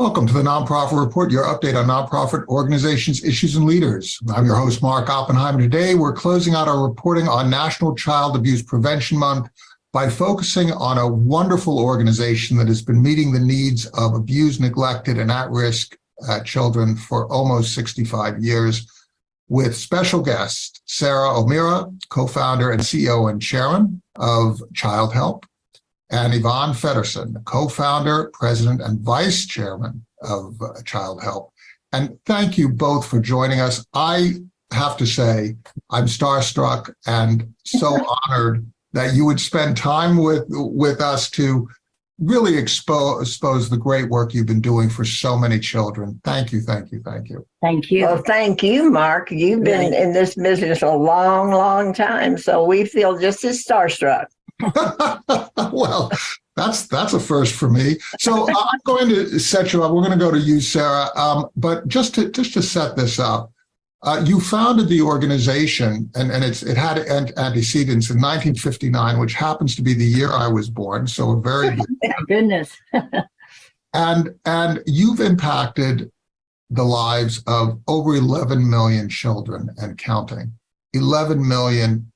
Welcome to the Nonprofit Report, your update on nonprofit organizations, issues, and leaders. I'm your host, Mark Oppenheimer. Today, we're closing out our reporting on National Child Abuse Prevention Month by focusing on a wonderful organization that has been meeting the needs of abused, neglected, and at-risk children for almost 65 years, with special guest Sara O'Meara, co-founder and CEO and chairman of Child Help, and Yvonne Fedderson, co-founder, president, and vice chairman of Child Help. And thank you both for joining us. I have to say, I'm starstruck and so honored that you would spend time with us to really expose the great work you've been doing for so many children. Thank you, thank you, thank you. Thank you. Well, thank you, Mark. You've been in this business a long, long time, so we feel just as starstruck. Well, that's a first for me. So I'm going to set you up. We're going to go to you, Sara. But just to set this up, you founded the organization, and it had antecedents in 1959, which happens to be the year I was born. So a very good. Thank goodness. and you've impacted the lives of over 11 million children and counting. 11 million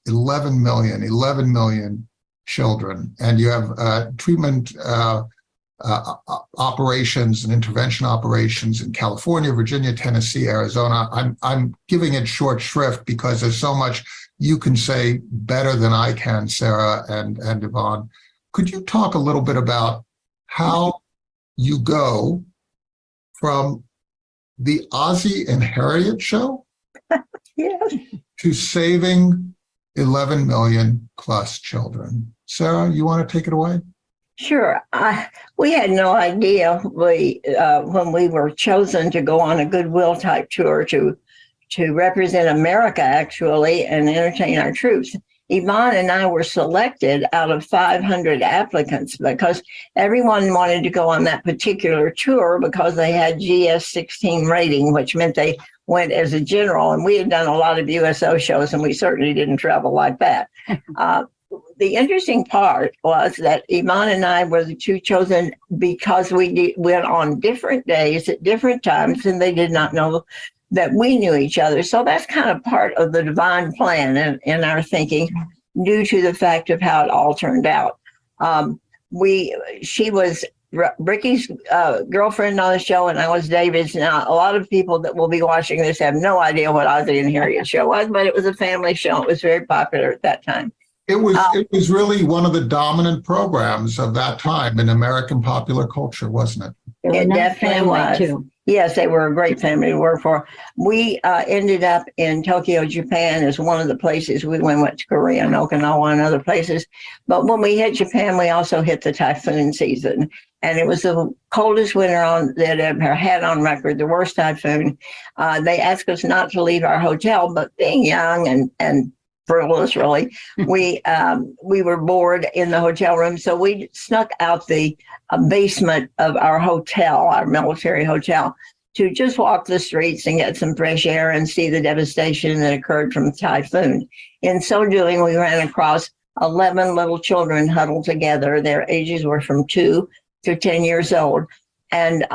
children, and you have treatment operations and intervention operations in California, Virginia, Tennessee, Arizona. I'm giving it short shrift because there's so much you can say better than I can, Sara and Yvonne. Could you talk a little bit about how you go from the Ozzie and Harriet show to saving 11 million plus children? Sara, you want to take it away? Sure. We had no idea when we were chosen to go on a goodwill type tour to represent America, actually, and entertain our troops. Yvonne and I were selected out of 500 applicants because everyone wanted to go on that particular tour because they had GS-16 rating, which meant they went as a general. And we had done a lot of USO shows, and we certainly didn't travel like that. The interesting part was that Yvonne and I were the two chosen because we went on different days at different times, and they did not know that we knew each other. So that's kind of part of the divine plan in our thinking, due to the fact of how it all turned out. She was Ricky's girlfriend on the show, and I was David's. Now, a lot of people that will be watching this have no idea what Ozzie and Harriet show was, but it was a family show. It was very popular at that time. It was really one of the dominant programs of that time in American popular culture, wasn't it? It definitely was. Too. Yes, they were a great family to work for. We ended up in Tokyo, Japan, as one of the places. We went to Korea and Okinawa and other places. But when we hit Japan, we also hit the typhoon season. And it was the coldest winter that ever had on record, the worst typhoon. They asked us not to leave our hotel, but being young and frivolous, really, we were bored in the hotel room. So we snuck out the basement of our hotel, our military hotel, to just walk the streets and get some fresh air and see the devastation that occurred from the typhoon. In so doing, we ran across 11 little children huddled together. Their ages were from 2 to 10 years old. And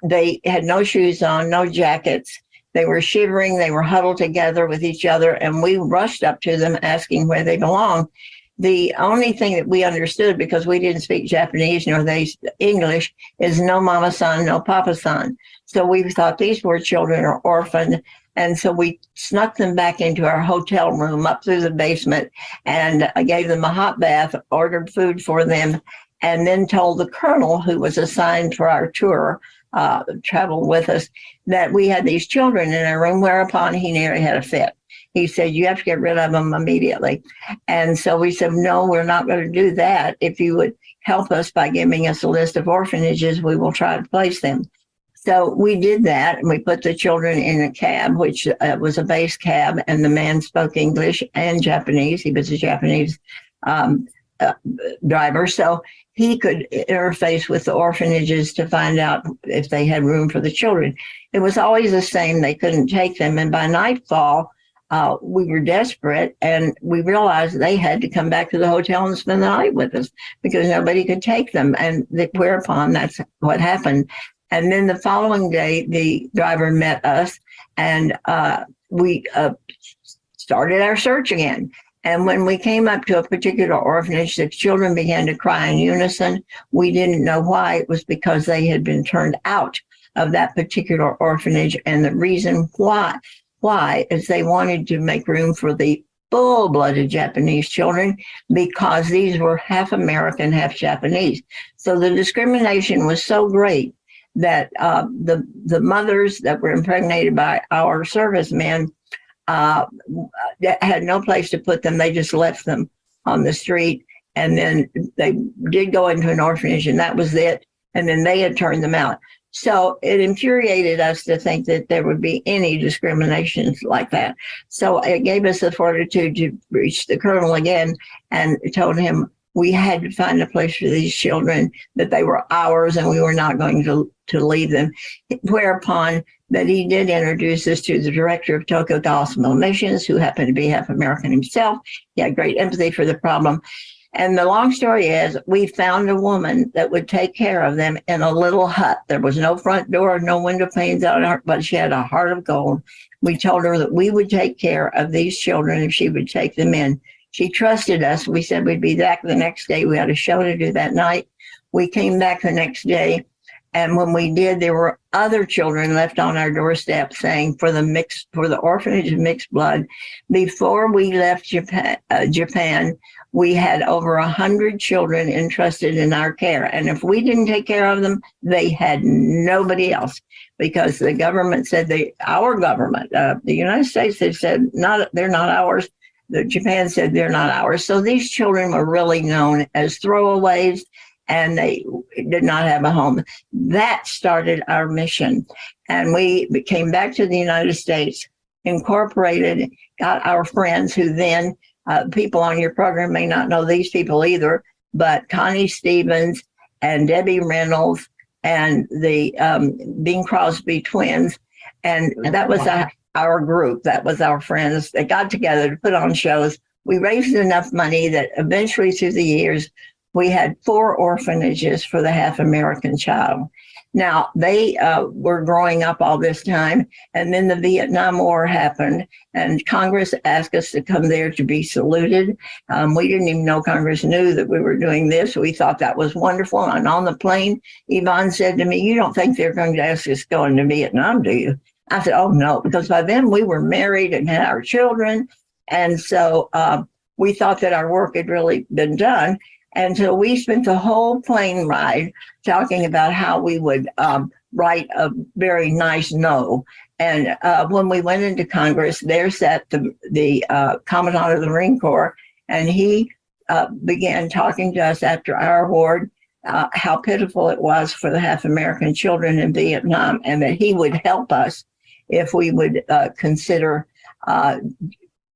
they had no shoes on, no jackets. They were shivering. They were huddled together with each other. And we rushed up to them asking where they belonged. The only thing that we understood, because we didn't speak Japanese nor they English, is no mama-san, no papa-san. So we thought these poor children are orphaned. And so we snuck them back into our hotel room up through the basement and gave them a hot bath, ordered food for them, and then told the colonel, who was assigned for our tour, traveled with us, that we had these children in our room, whereupon he nearly had a fit. He said, you have to get rid of them immediately. And so we said, no, we're not going to do that. If you would help us by giving us a list of orphanages, we will try to place them. So we did that, and we put the children in a cab, which was a base cab, and the man spoke English and Japanese. He was a Japanese driver, so he could interface with the orphanages to find out if they had room for the children. It was always the same. They couldn't take them. And by nightfall, we were desperate, and we realized they had to come back to the hotel and spend the night with us because nobody could take them. And whereupon that's what happened. And then the following day, the driver met us, and we started our search again. And when we came up to a particular orphanage, the children began to cry in unison. We didn't know why. It was because they had been turned out of that particular orphanage. And the reason why is they wanted to make room for the full-blooded Japanese children, because these were half American, half Japanese. So the discrimination was so great that the mothers that were impregnated by our servicemen had no place to put them. They just left them on the street. And then they did go into an orphanage, and that was it. And then they had turned them out. So it infuriated us to think that there would be any discriminations like that. So it gave us the fortitude to reach the colonel again and told him we had to find a place for these children, that they were ours and we were not going to leave them. Whereupon that he did introduce us to the director of Tokyo Hospital Missions, who happened to be half American himself. He had great empathy for the problem. And the long story is, we found a woman that would take care of them in a little hut. There was no front door, no window panes out on her, but she had a heart of gold. We told her that we would take care of these children if she would take them in. She trusted us. We said we'd be back the next day. We had a show to do that night. We came back the next day. And when we did, there were other children left on our doorstep saying for the orphanage of mixed blood. Before we left Japan, we had over 100 children entrusted in our care. And if we didn't take care of them, they had nobody else, because the government said our government, the United States, they said they're not ours. Japan said they're not ours. So these children were really known as throwaways, and they did not have a home. That started our mission. And we came back to the United States, incorporated, got our friends who then, people on your program may not know these people either, but Connie Stevens and Debbie Reynolds and the Bing Crosby twins. And that was our group. That was our friends. They got together to put on shows. We raised enough money that eventually through the years, we had 4 orphanages for the half American child. Now, they were growing up all this time, and then the Vietnam War happened, and Congress asked us to come there to be saluted. We didn't even know Congress knew that we were doing this. We thought that was wonderful. And on the plane, Yvonne said to me, "You don't think they're going to ask us to go into Vietnam, do you?" I said, "Oh, no," because by then we were married and had our children. And so we thought that our work had really been done. And so we spent the whole plane ride talking about how we would write a very nice no. And when we went into Congress, there sat the Commandant of the Marine Corps, and he began talking to us after our award, how pitiful it was for the half American children in Vietnam, and that he would help us if we would consider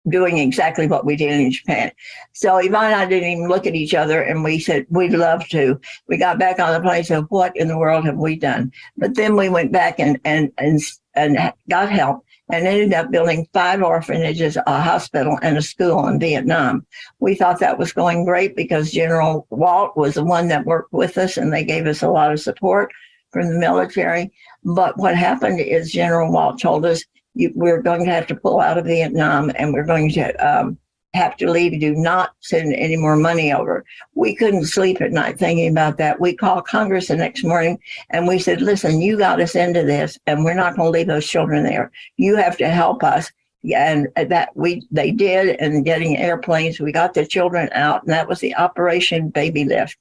doing exactly what we did in Japan. So Yvonne and I didn't even look at each other, and we said, we'd love to. We got back on the plane and said, what in the world have we done? But then we went back and got help and ended up building 5 orphanages, a hospital, and a school in Vietnam. We thought that was going great because General Walt was the one that worked with us, and they gave us a lot of support from the military. But what happened is General Walt told us, we're going to have to pull out of Vietnam, and we're going to have to leave. Do not send any more money over. We couldn't sleep at night thinking about that. We called Congress the next morning, and we said, listen, you got us into this, and we're not going to leave those children there. You have to help us. And they did, and getting airplanes, we got the children out, and that was the Operation Baby Lift.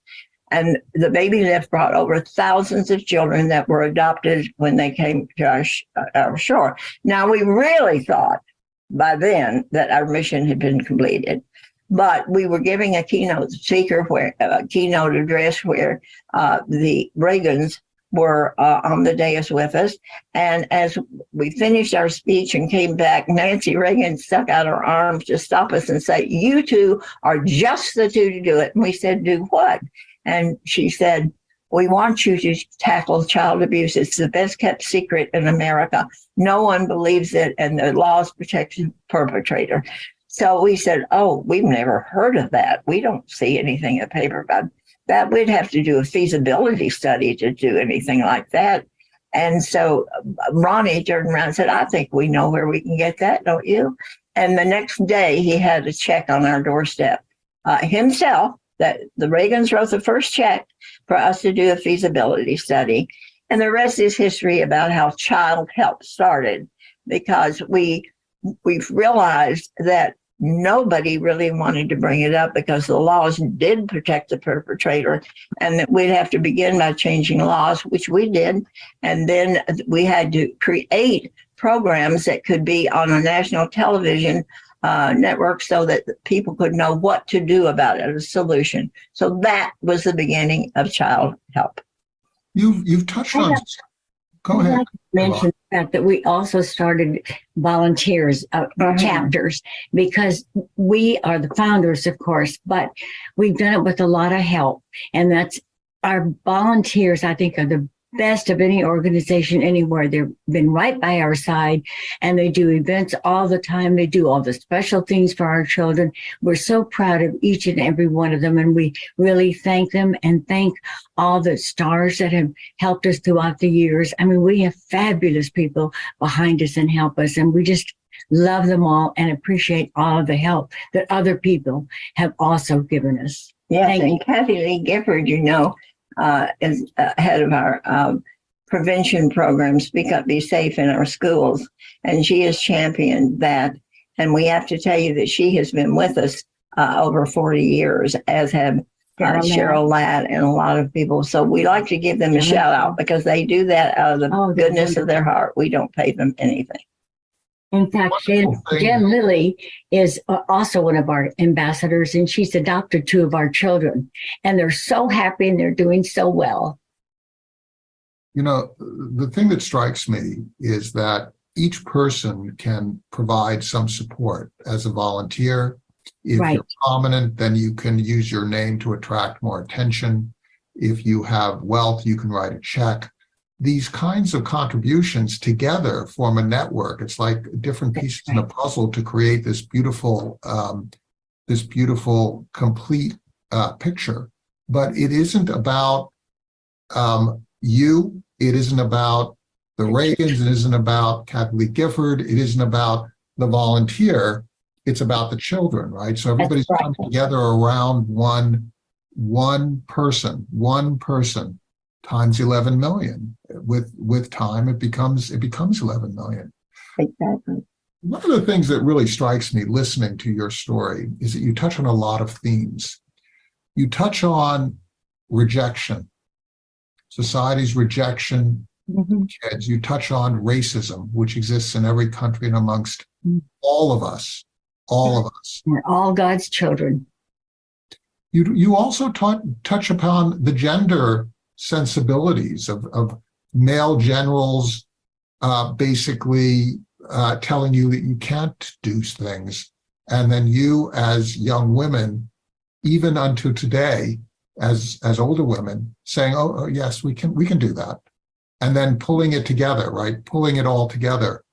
And the Baby Lift brought over thousands of children that were adopted when they came to our shore. Now, we really thought by then that our mission had been completed, but we were giving a keynote keynote address where the Reagans were on the dais with us. And as we finished our speech and came back, Nancy Reagan stuck out her arms to stop us and say, you two are just the two to do it. And we said, do what? And she said, we want you to tackle child abuse. It's the best kept secret in America. No one believes it, and the laws protect the perpetrator. So we said, oh, we've never heard of that. We don't see anything in the paper about that. We'd have to do a feasibility study to do anything like that. And so Ronnie turned around and said, I think we know where we can get that, don't you? And the next day he had a check on our doorstep himself, that the Reagans wrote the first check for us to do a feasibility study. And the rest is history about how child help started, because we've realized that nobody really wanted to bring it up because the laws did protect the perpetrator, and that we'd have to begin by changing laws, which we did. And then we had to create programs that could be on a national television network so that people could know what to do about it, a solution. So that was the beginning of child help. You've touched on. Go ahead. I'd like to mention the fact that we also started volunteers chapters, because we are the founders, of course, but we've done it with a lot of help. And that's our volunteers, I think, are the best of any organization anywhere. They've been right by our side, and they do events all the time. They do all the special things for our children. We're so proud of each and every one of them, and we really thank them and thank all the stars that have helped us throughout the years. I mean, we have fabulous people behind us and help us, and we just love them all and appreciate all of the help that other people have also given us. Yes, and Kathy Lee Gifford, is head of our prevention program, Speak Up, Be Safe in our schools. And she has championed that. And we have to tell you that she has been with us over 40 years, as have Cheryl Ladd and a lot of people. So we like to give them a shout out because they do that out of the goodness of their heart. We don't pay them anything. In fact, Jen Lilly is also one of our ambassadors, and she's adopted 2 of our children, and they're so happy and they're doing so well. The thing that strikes me is that each person can provide some support as a volunteer. If you're prominent, then you can use your name to attract more attention. If you have wealth, you can write a check. These kinds of contributions together form a network. It's like different pieces in a puzzle to create this beautiful, complete picture. But it isn't about you. It isn't about the Reagans. It isn't about Kathy Lee Gifford. It isn't about the volunteer. It's about the children, right? So everybody's coming together around one person times 11 million. With time, it becomes 11 million. Exactly. One of the things that really strikes me listening to your story is that you touch on a lot of themes. You touch on rejection, society's rejection of kids. You touch on racism, which exists in every country and amongst all of us. We're all God's children. You also touch upon the gender sensibilities of male generals basically telling you that you can't do things. And then you, as young women, even unto today, as older women, saying, oh yes, we can do that. And then pulling it together, right? Pulling it all together.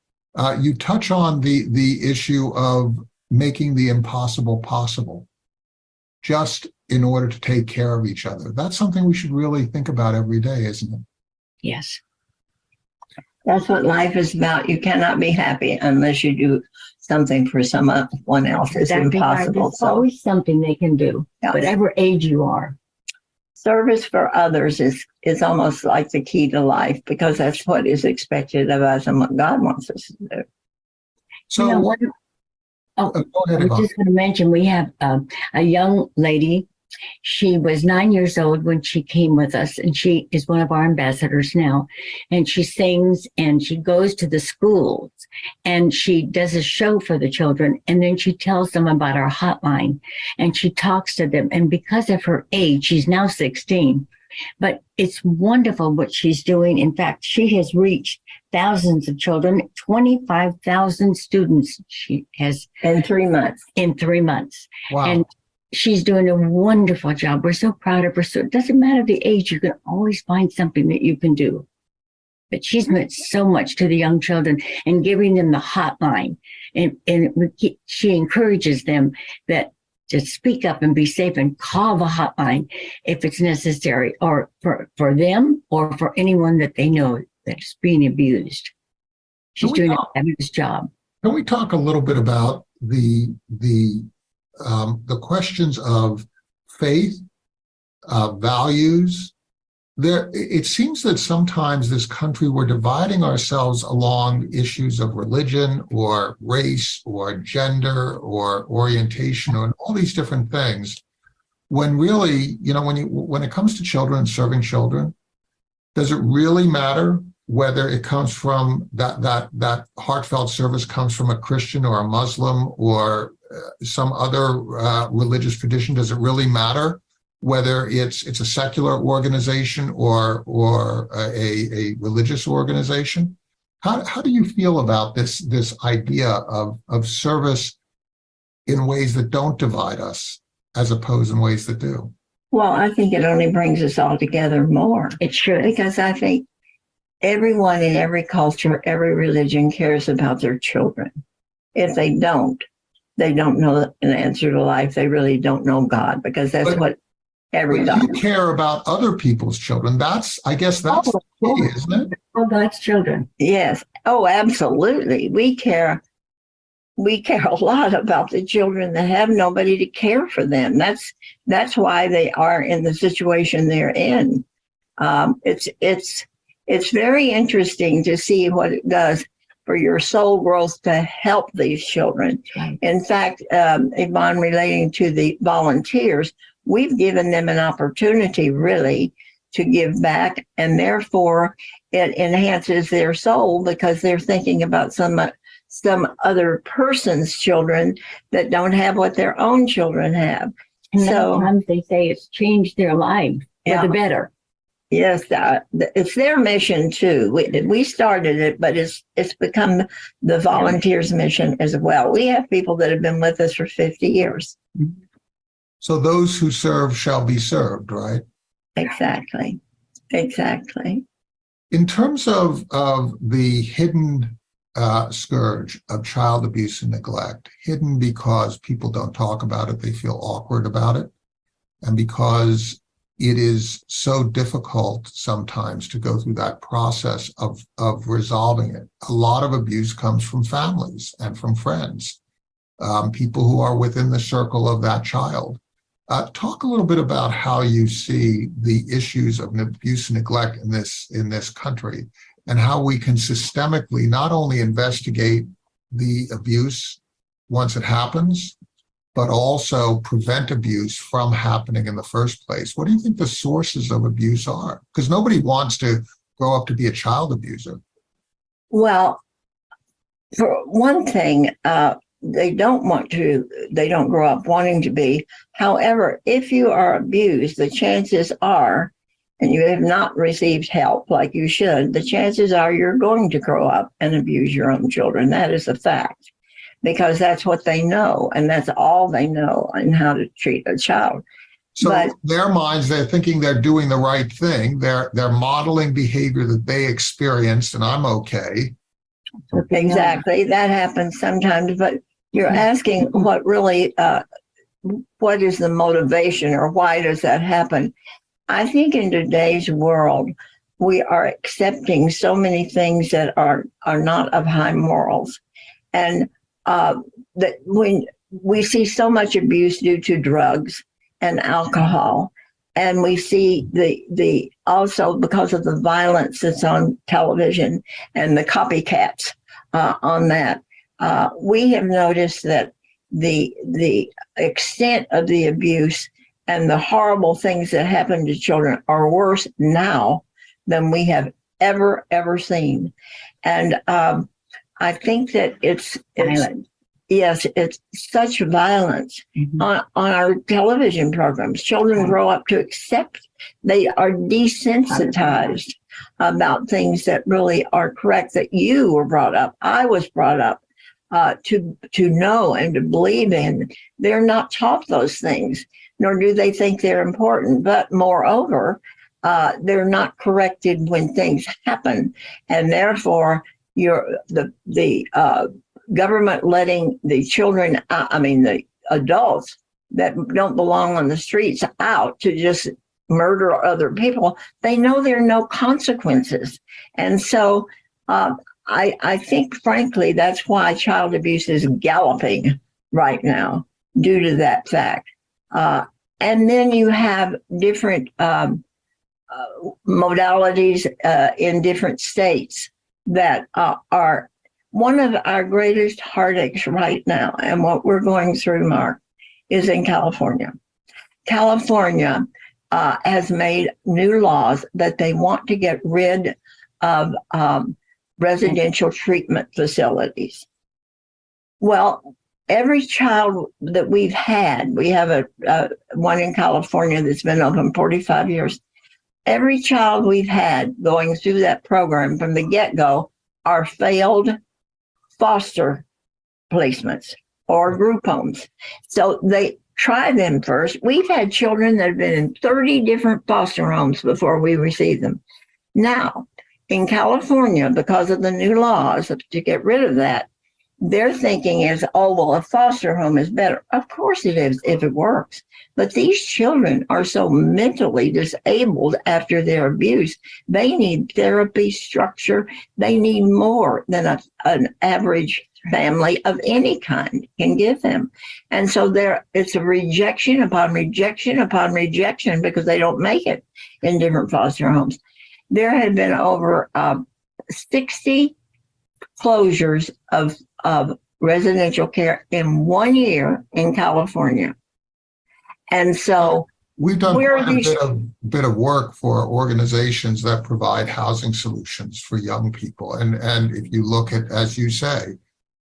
You touch on the issue of making the impossible possible, just in order to take care of each other. That's something we should really think about every day, isn't it? Yes. That's what life is about. You cannot be happy unless you do something for someone else. It's impossible. There's always something they can do, whatever age you are. Service for others is almost like the key to life, because that's what is expected of us and what God wants us to do. So, go ahead, I was just going to mention, we have a young lady. She was 9 years old when she came with us, and she is one of our ambassadors now. And she sings and she goes to the schools and she does a show for the children. And then she tells them about our hotline and she talks to them. And because of her age, she's now 16, but it's wonderful what she's doing. In fact, she has reached thousands of children, 25,000 students she has. In 3 months. In 3 months. Wow. And she's doing a wonderful job. We're so proud of her. So it doesn't matter the age, you can always find something that you can do. But she's meant so much to the young children and giving them the hotline. And she encourages them that to speak up and be safe and call the hotline if it's necessary, or for them or for anyone that they know that's being abused. She's doing a fabulous job. Can we talk a little bit about the questions of faith, values? It seems that sometimes this country, we're dividing ourselves along issues of religion or race or gender or orientation or all these different things. When really, when it comes to children and serving children, does it really matter whether it comes from that heartfelt service comes from a Christian or a Muslim or some other religious tradition? Does it really matter whether it's a secular organization or a religious organization? How do you feel about this idea of service in ways that don't divide us as opposed in ways that do? Well, I think it only brings us all together more. It should. Because I think everyone in every culture, every religion cares about their children. If they don't know an answer to life. They really don't know God, because that's what everybody. You care about other people's children. I guess that's the key, isn't it? Oh, God's children. Yes. Oh, absolutely. We care a lot about the children that have nobody to care for them. That's why they are in the situation they're in. It's very interesting to see what it does for your soul growth to help these children. Right. In fact, Yvonne, relating to the volunteers, we've given them an opportunity really to give back, and therefore it enhances their soul because they're thinking about some other person's children that don't have what their own children have. And so sometimes they say it's changed their life for the better. Yes, it's their mission too. We started it, but it's become the volunteers' mission as well. We have people that have been with us for 50 years. So those who serve shall be served, right? Exactly. In terms of the hidden scourge of child abuse and neglect, hidden because people don't talk about it, they feel awkward about it, and because it is so difficult sometimes to go through that process of resolving it. A lot of abuse comes from families and from friends, people who are within the circle of that child. Talk a little bit about how you see the issues of abuse and neglect in this country, and how we can systemically not only investigate the abuse once it happens, but also prevent abuse from happening in the first place. What do you think the sources of abuse are? Because nobody wants to grow up to be a child abuser. Well, for one thing, they don't grow up wanting to be. However, if you are abused, the chances are, and you have not received help like you should, the chances are you're going to grow up and abuse your own children. That is a fact, because that's what they know, and that's all they know in how to treat a child. So in their minds, they're thinking they're doing the right thing. They're modeling behavior that they experienced, and I'm okay. Exactly. That happens sometimes, but you're asking what really, what is the motivation, or why does that happen? I think in today's world, we are accepting so many things that are not of high morals. And that when we see so much abuse due to drugs and alcohol, and we see the also because of the violence that's on television and the copycats on that, we have noticed that the extent of the abuse and the horrible things that happen to children are worse now than we have ever seen. And I think that it's yes, it's such violence on our television programs. Children grow up to accept, they are desensitized about things that really are correct, that you were brought up, I was brought up to know and to believe in. They're not taught those things, nor do they think they're important. But moreover, they're not corrected when things happen, and therefore the government letting the children, the adults that don't belong on the streets out to just murder other people, they know there are no consequences. And so I think, frankly, that's why child abuse is galloping right now due to that fact. And then you have different modalities in different states that are one of our greatest heartaches right now. And what we're going through, Mark, is in California. California has made new laws that they want to get rid of residential treatment facilities. Well, every child that we've had, we have a one in California that's been open 45 years. Every child we've had going through that program from the get-go are failed foster placements or group homes. So they try them first. We've had children that have been in 30 different foster homes before we receive them. Now, in California, because of the new laws to get rid of that, their thinking is, oh, well, a foster home is better. Of course it is if it works. But these children are so mentally disabled after their abuse. They need therapy, structure. They need more than an average family of any kind can give them. And so it's a rejection upon rejection upon rejection because they don't make it in different foster homes. There had been over 60 closures of residential care in 1 year in California. And so we've done quite a bit of work for organizations that provide housing solutions for young people. And if you look at, as you say,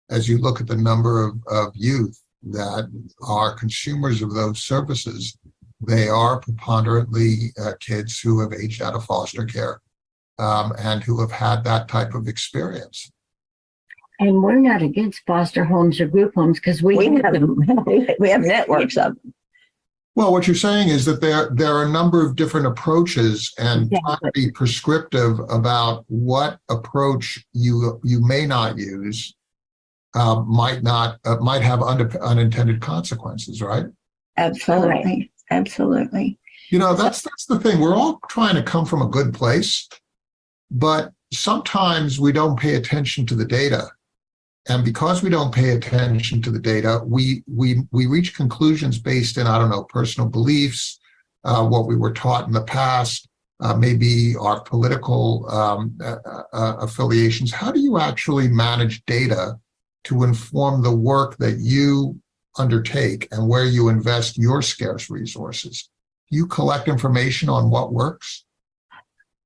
as you look at the number of youth that are consumers of those services, they are preponderantly kids who have aged out of foster care and who have had that type of experience. And we're not against foster homes or group homes because we have networks of them. Well, what you're saying is that there are a number of different approaches, and trying to be prescriptive about what approach you may not use might have unintended consequences, right? Absolutely, absolutely. You know, that's the thing. We're all trying to come from a good place, but sometimes we don't pay attention to the data. And because we don't pay attention to the data, we reach conclusions based in, I don't know, personal beliefs, what we were taught in the past, maybe our political affiliations. How do you actually manage data to inform the work that you undertake and where you invest your scarce resources? You collect information on what works?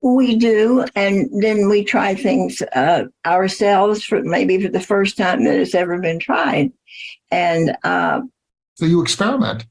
We do, and then we try things ourselves for the first time that it's ever been tried. And so you experiment.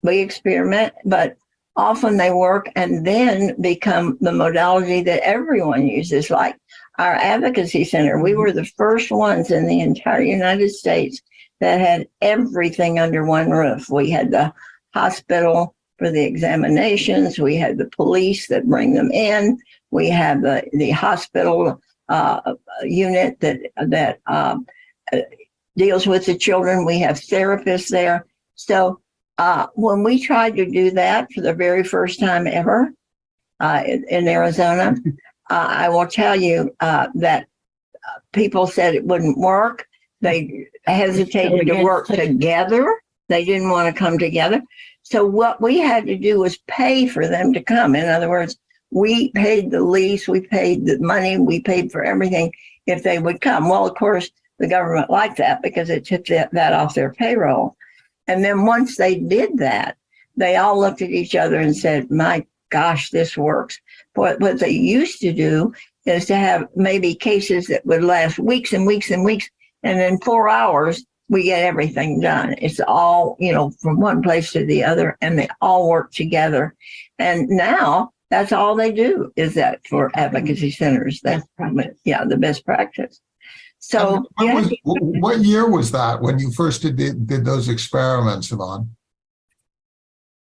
We experiment, but often they work and then become the modality that everyone uses, like our advocacy center. We were the first ones in the entire United States that had everything under one roof. We had the hospital for the examinations. We had the police that bring them in. We have the hospital unit that deals with the children. We have therapists there. So when we tried to do that for the very first time ever in Arizona, I will tell you that people said it wouldn't work. They hesitated to work together. They didn't want to come together. So what we had to do was pay for them to come. In other words, we paid the lease, we paid the money, we paid for everything if they would come. Well, of course, the government liked that because it took that off their payroll. And then once they did that, they all looked at each other and said, my gosh, this works. What they used to do is to have maybe cases that would last weeks and weeks and weeks. And in 4 hours, we get everything done. It's all, from one place to the other, and they all work together. And now that's all they do is that for advocacy centers. That's the best practice. So what year was that when you first did those experiments, Yvonne?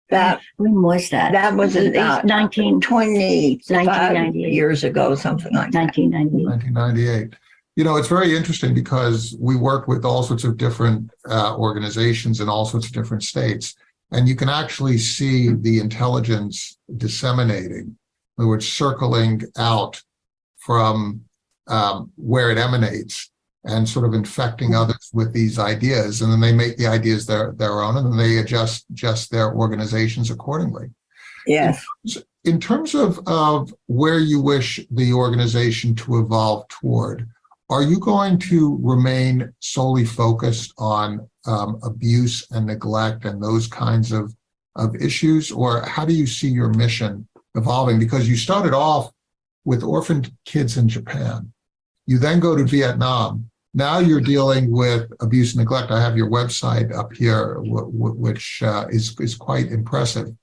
When was that? That was about 1928 years ago, something like 1998. 1998. It's very interesting because we work with all sorts of different organizations in all sorts of different states. and you can actually see the intelligence disseminating, in other words, circling out from where it emanates and sort of infecting others with these ideas. And then they make the ideas their own, and then they adjust their organizations accordingly. Yes. In terms of where you wish the organization to evolve toward, are you going to remain solely focused on abuse and neglect and those kinds of issues? Or how do you see your mission evolving? Because you started off with orphaned kids in Japan. You then go to Vietnam. Now you're dealing with abuse and neglect. I have your website up here, which is quite impressive.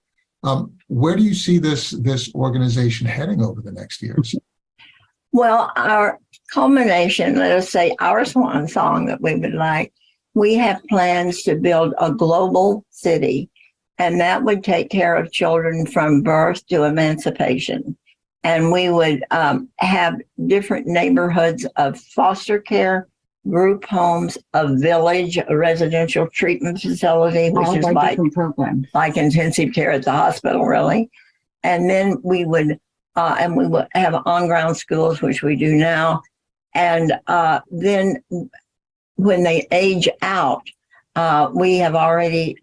Where do you see this organization heading over the next years? Well, our culmination, let us say our swan song that we would like, we have plans to build a global city, and that would take care of children from birth to emancipation. And we would have different neighborhoods of foster care, group homes, a village, a residential treatment facility, which is like intensive care at the hospital, really. And then we would have on-ground schools, which we do now. And then when they age out, we have already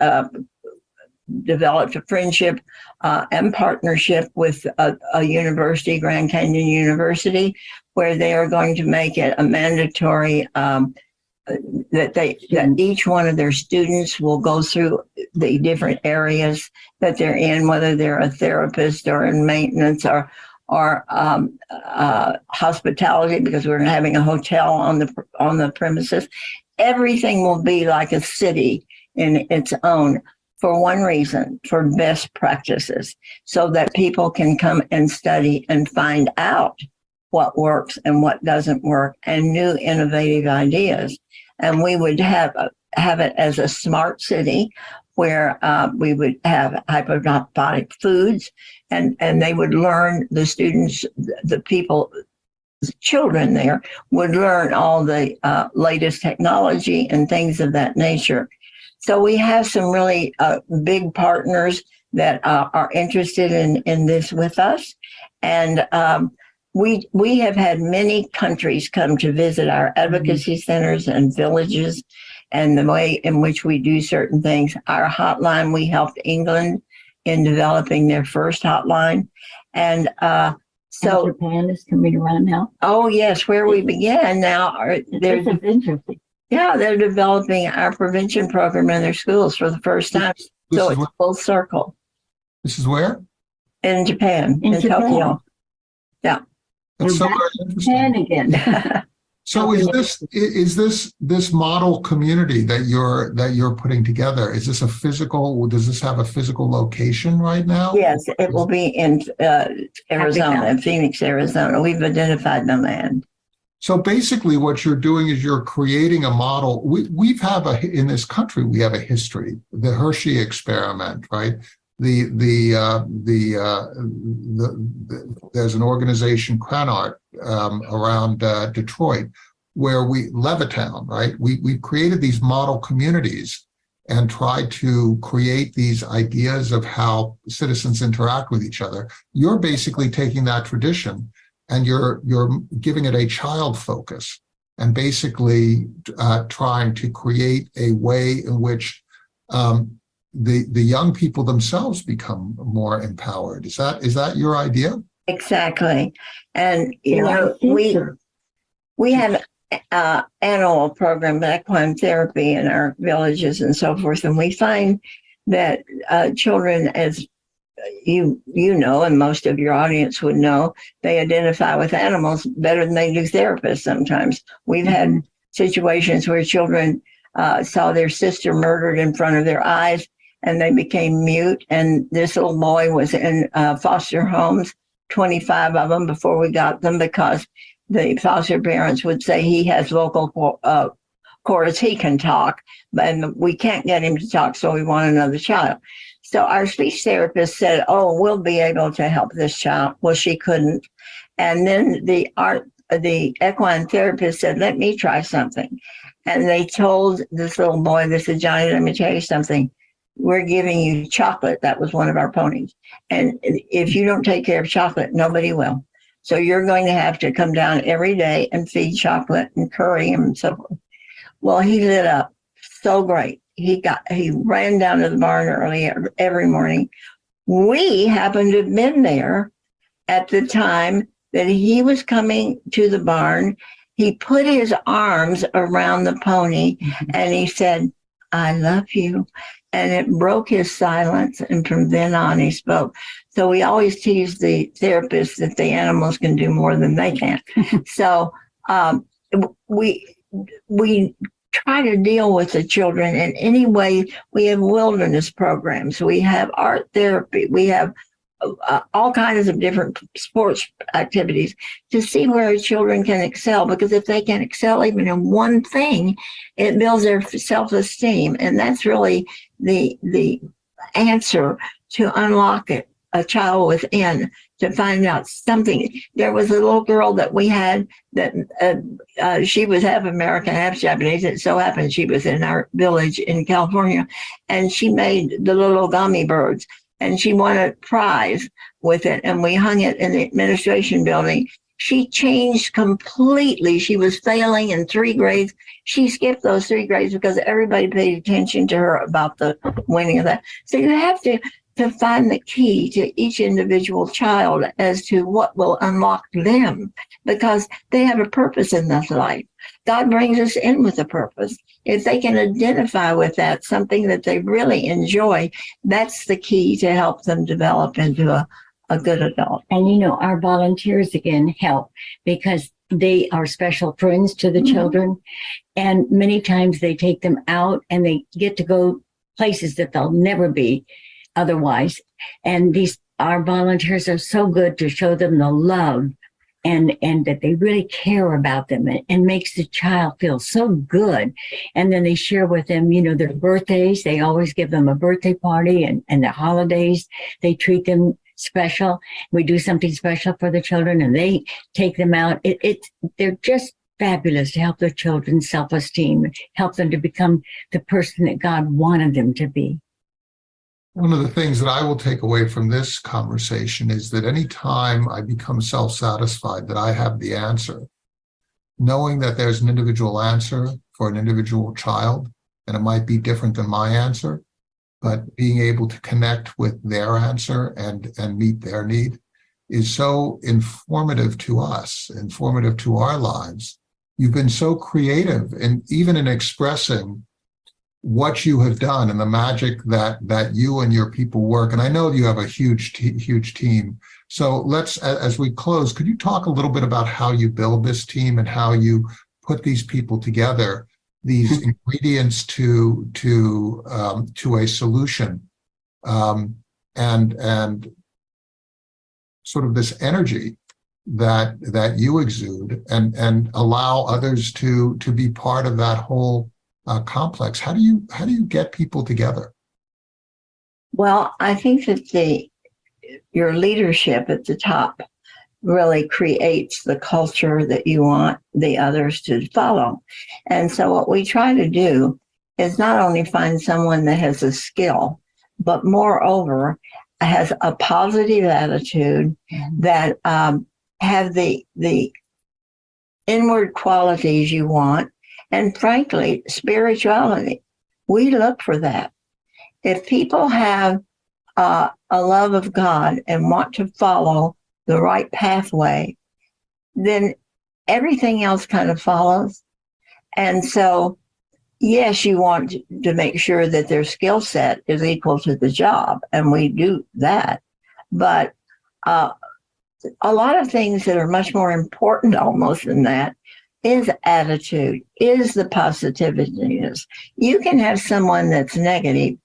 developed a friendship and partnership with a university, Grand Canyon University, where they are going to make it a mandatory that each one of their students will go through the different areas that they're in, whether they're a therapist or in maintenance or hospitality, because we're having a hotel on the premises. Everything will be like a city in its own, for one reason, for best practices, so that people can come and study and find out what works and what doesn't work, and new innovative ideas. And we would have it as a smart city where we would have hypotonic foods, and they would learn, the students, the people, the children there would learn all the latest technology and things of that nature. So we have some really big partners that are interested in this with us. And we have had many countries come to visit our advocacy centers and villages and the way in which we do certain things. Our hotline, we helped England in developing their first hotline. And so Japan is coming around now. Oh, yes, where we began now. This is interesting. Yeah, they're developing our prevention program in their schools for the first time. So it's full circle. This is where? In Japan, in Tokyo. Yeah. That's so Japan again. So is this model community that you're putting together? Is this does this have a physical location right now? Yes, it will be in Arizona, Phoenix, Arizona. We've identified the land. So basically what you're doing is you're creating a model. In this country, we have a history, the Hershey experiment, right? There's an organization, Cranart, around Detroit, where Levittown, right? We created these model communities and tried to create these ideas of how citizens interact with each other. You're basically taking that tradition and you're giving it a child focus and basically trying to create a way in which the young people themselves become more empowered. Is that your idea? Exactly. And we have animal program, equine therapy in our villages and so forth, and we find that children, as you know, and most of your audience would know, they identify with animals better than they do therapists sometimes. We've had situations where children saw their sister murdered in front of their eyes and they became mute. And this little boy was in foster homes, 25 of them before we got them, because the foster parents would say he has vocal cords, he can talk, and we can't get him to talk, so we want another child. So our speech therapist said, "Oh, we'll be able to help this child." Well, she couldn't. And then the equine therapist said, "Let me try something." And they told this little boy, they said, "Johnny, let me tell you something. we're giving you chocolate. That was one of our ponies. And if you don't take care of chocolate, nobody will. So you're going to have to come down every day and feed chocolate and curry him and so forth. Well, he lit up so great. He ran down to the barn early every morning. We happened to have been there at the time that he was coming to the barn. He put his arms around the pony and he said, "I love you." And it broke his silence. And from then on, he spoke. So we always tease the therapists that the animals can do more than they can. So we try to deal with the children in any way. We have wilderness programs. We have art therapy. We have all kinds of different sports activities to see where children can excel, because if they can excel even in one thing, it builds their self-esteem. And that's really the answer to unlock it, a child within, to find out something. There was a little girl that we had that she was half American, half Japanese. It so happened she was in our village in California, and she made the little gummy birds. And she won a prize with it, and we hung it in the administration building. She changed completely. She was failing in 3 grades. She skipped those 3 grades because everybody paid attention to her about the winning of that. So you have to find the key to each individual child as to what will unlock them, because they have a purpose in this life. God brings us in with a purpose. If they can identify with that, something that they really enjoy, that's the key to help them develop into a good adult. And, our volunteers, again, help because they are special friends to the children. And many times they take them out and they get to go places that they'll never be otherwise. And our volunteers are so good to show them the love and that they really care about them, and makes the child feel so good. And then they share with them, their birthdays. They always give them a birthday party, and their holidays. They treat them special. We do something special for the children and they take them out. They're just fabulous to help their children's self-esteem, help them to become the person that God wanted them to be. One of the things that I will take away from this conversation is that anytime I become self-satisfied that I have the answer, knowing that there's an individual answer for an individual child, and it might be different than my answer, but being able to connect with their answer and meet their need is so informative to us, informative to our lives. You've been so creative, and even in expressing what you have done and the magic that you and your people work. And I know you have a huge team. So let's, as we close, could you talk a little bit about how you build this team and how you put these people together, these ingredients to a solution, and sort of this energy that you exude and allow others to be part of that whole complex. How do you get people together? Well, I think that your leadership at the top really creates the culture that you want the others to follow. And so what we try to do is not only find someone that has a skill, but moreover has a positive attitude, that have the inward qualities you want. And frankly, spirituality, we look for that. If people have a love of God and want to follow the right pathway, then everything else kind of follows. And so, yes, you want to make sure that their skill set is equal to the job, and we do that. But a lot of things that are much more important almost than that is attitude, is the positiveness. You can have someone that's negative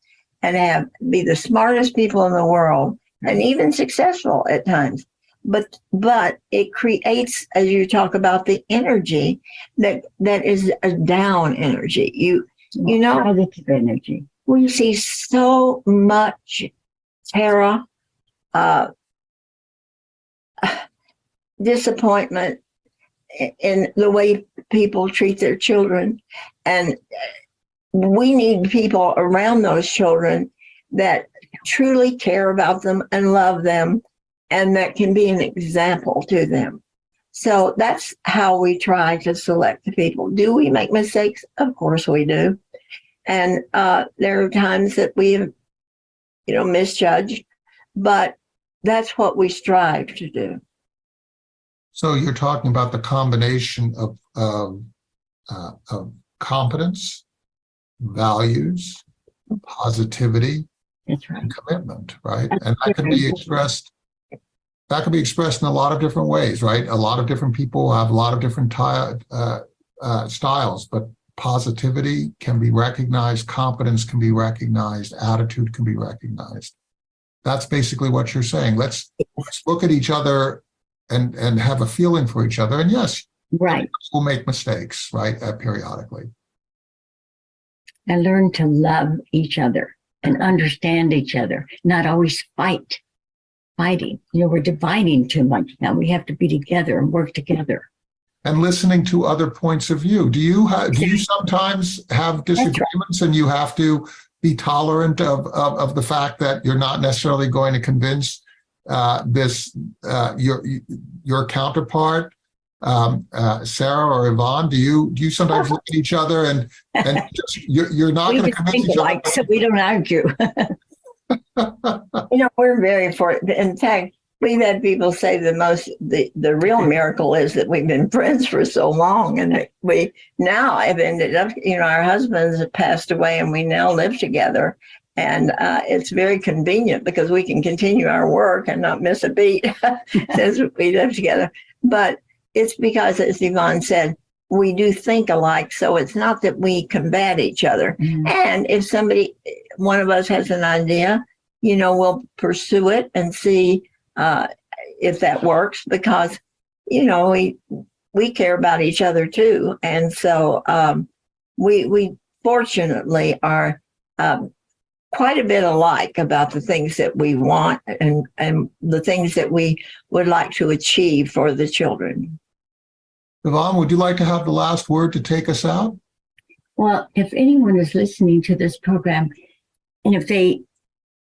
and be the smartest people in the world and even successful at times. But it creates, as you talk about, the energy that is a down energy. You know, Positive energy. We see so much terror, disappointment in the way people treat their children. And we need people around those children that truly care about them and love them, and that can be an example to them. So that's how we try to select the people. Do we make mistakes? Of course we do. And there are times that we have, misjudged, but that's what we strive to do. So you're talking about the combination of competence, values, positivity, That's right. and commitment, right? And that can be expressed. That can be expressed in a lot of different ways, right? A lot of different people have a lot of different styles, but positivity can be recognized, competence can be recognized, attitude can be recognized. That's basically what you're saying. Let's look at each other and have a feeling for each other. And yes, right, we'll make mistakes, right, periodically. And learn to love each other and understand each other, not always fighting. We're dividing too much now. We have to be together and work together. And listening to other points of view. Do you sometimes have disagreements and you have to be tolerant of the fact that you're not necessarily going to convince your counterpart, Sara or Yvonne? Do you sometimes look at each other and just, you're not going to convince each other? So we don't argue. We're very fortunate. In fact, we've had people say the real miracle is that we've been friends for so long, and that we now have ended up, our husbands have passed away and we now live together. And it's very convenient because we can continue our work and not miss a beat as we live together. But it's because, as Yvonne said, we do think alike. So it's not that we combat each other. Mm-hmm. And if one of us has an idea, we'll pursue it and see if that works, because, we care about each other too. And so we fortunately are quite a bit alike about the things that we want and the things that we would like to achieve for the children. Yvonne, would you like to have the last word to take us out? Well, if anyone is listening to this program, and if they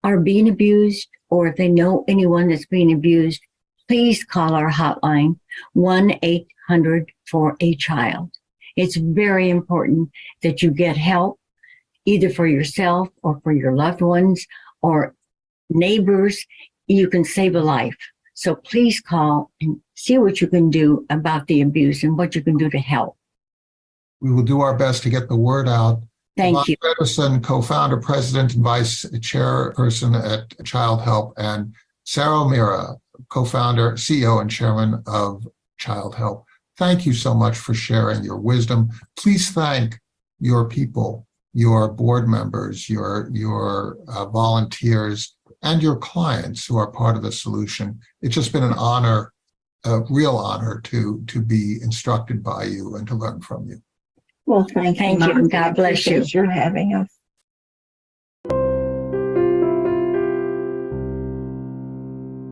are being abused, or if they know anyone that's being abused, please call our hotline, 1-800-4-A-CHILD. It's very important that you get help, either for yourself or for your loved ones or neighbors. You can save a life. So please call and see what you can do about the abuse and what you can do to help. We will do our best to get the word out. Thank you. Fedderson, co-founder, president, and vice chairperson at Child Help, and Sara O'Meara, co-founder, CEO, and chairman of Child Help. Thank you so much for sharing your wisdom. Please thank your people, your board members, your volunteers, and your clients who are part of the solution. It's just been an honor, a real honor to be instructed by you and to learn from you. Well, thank you. God bless you. For having us.